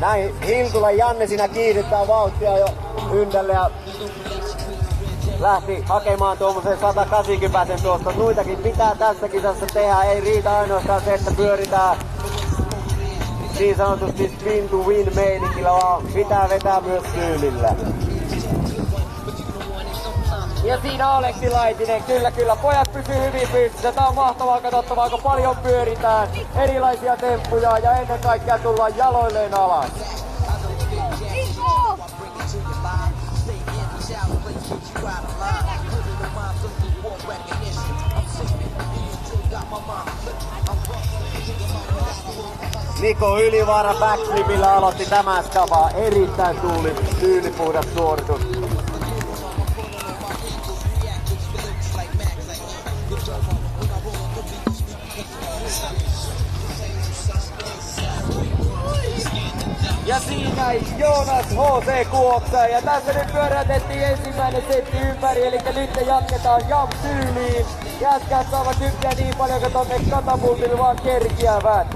Näin Hiltula Janne siinä kiihdyttää vauhtia jo yndälle ja lähti hakemaan tuommoisen 180 tuosta. Nuitakin pitää tässä kisassa tehdä. Ei riitä ainoastaan se, että pyöritään niin sanotusti spin to win meiningillä, vaan pitää vetää myös tyylillä. Ja siinä Aleksi Laitinen, kyllä, pojat pysyy hyvin pystyssä. Tää on mahtavaa katsottavaa, kun paljon pyöritään erilaisia temppuja ja ennen kaikkea tullaan jaloilleen alas. Niko Ylivaara backflipillä aloitti tämän skavaa. Erittäin tyylipuhdas suoritus. Ja siinä Joonas H.C. Kuoksa. Ja tässä nyt pyörätettiin ensimmäinen setti ympäri. Eli nyt jatketaan jump-tyyliin. Jätkät saavat hyppiä niin paljon, kun tonne katapultille vaan kerkiävät.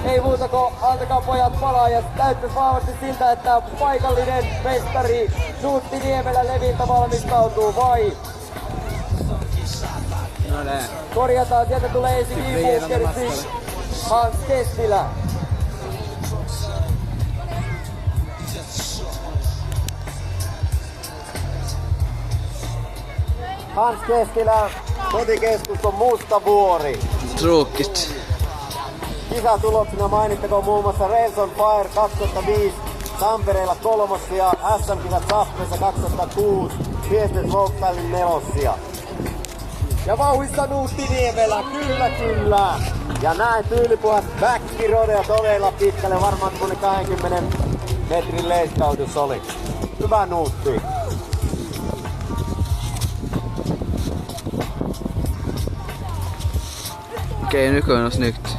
Ei muuta kuin antakaa pojat palaa ja näyttäisi vahvasti siltä, että paikallinen mestari Nuutti Niemelä Leviltä valmistautuu vai? No ne. Korjataan, sieltä tulee ensin Iibuukersi Hans Kestilä. Hans Kestilä, kotikeskus on Mustavuori. Tråkigt. Kisatuloksena mainittakoon muun muassa Rails on Fire 2005 Tampereella kolmossia, SM-kisat Saffressa 2006, Miesten Slopestylin nelossia. Ja vauhissa Nuutti Niemelä, kyllä. Ja näin tyylipuhas backkirodea todella pitkälle, varmaan kun 20 metrin leiskautus oli. Hyvä Nuutti. Okej, nu kommer det snyggt.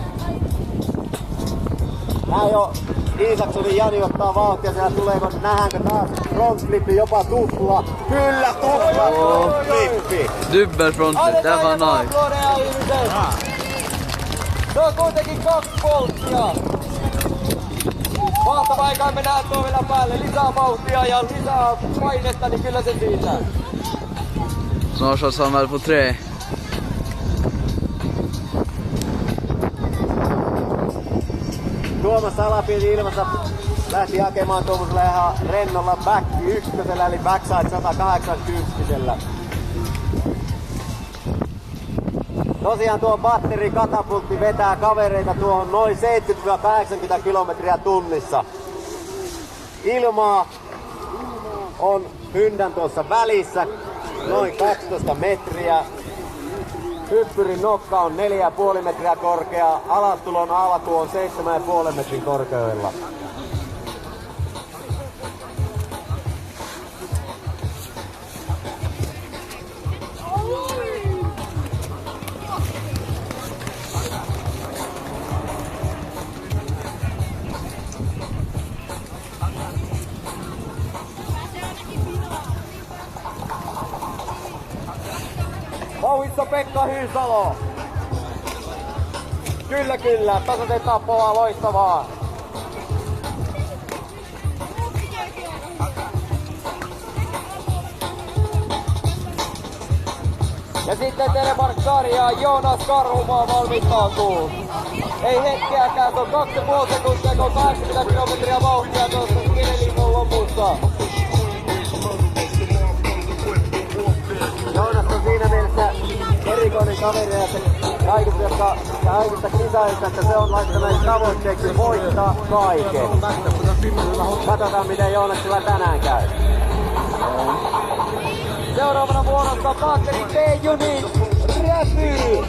Näin jo Iisakssonin Jani ottaa vauhtia, siellä tuleeko, nähdäänkö taas frontflippi, jopa tupla. Kyllä, tupla frontflippi. Dubbelfrontet, det var nice. Se on kuitenkin 2 volttia. Mahtavaa, aikaan mennään tuo vielä päälle. Lisää vauhtia ja lisää painetta, niin kyllä se siitä. Snart så samlar på 3. Tuomas Salapieti ilmassa lähti hakemaan tuommoisella ihan rennolla back ykkösellä, eli backside 180. Tosiaan tuo batterikatapultti vetää kavereita tuohon noin 70-80 kilometriä tunnissa. Ilmaa on hyndän tuossa välissä, noin 12 metriä. Hyppyrin nokka on 4,5 metriä korkea, alastulon alku on 7,5 metrin korkeudella. Vauhissa Pekka Hyysalo. Kyllä, tasaisen tappoa, loistavaa. Ja sitten Telemark Sarja, Joonas Karhumaa valmistautuu. Ei hetkeäkään, se on 2,5 sekuntia, kun 80 kilometriä vauhtia tuossa Kinelikon lopussa. Joonas on siinä mielessä erikoinen kaveri ja se kaikista kisaista, että se on laittanut tavoitteeksi voittaa kaiken. Katsotaan miten Joonaksella tänään käy. Seuraavana vuorossa Patrick P. Juni Räpy.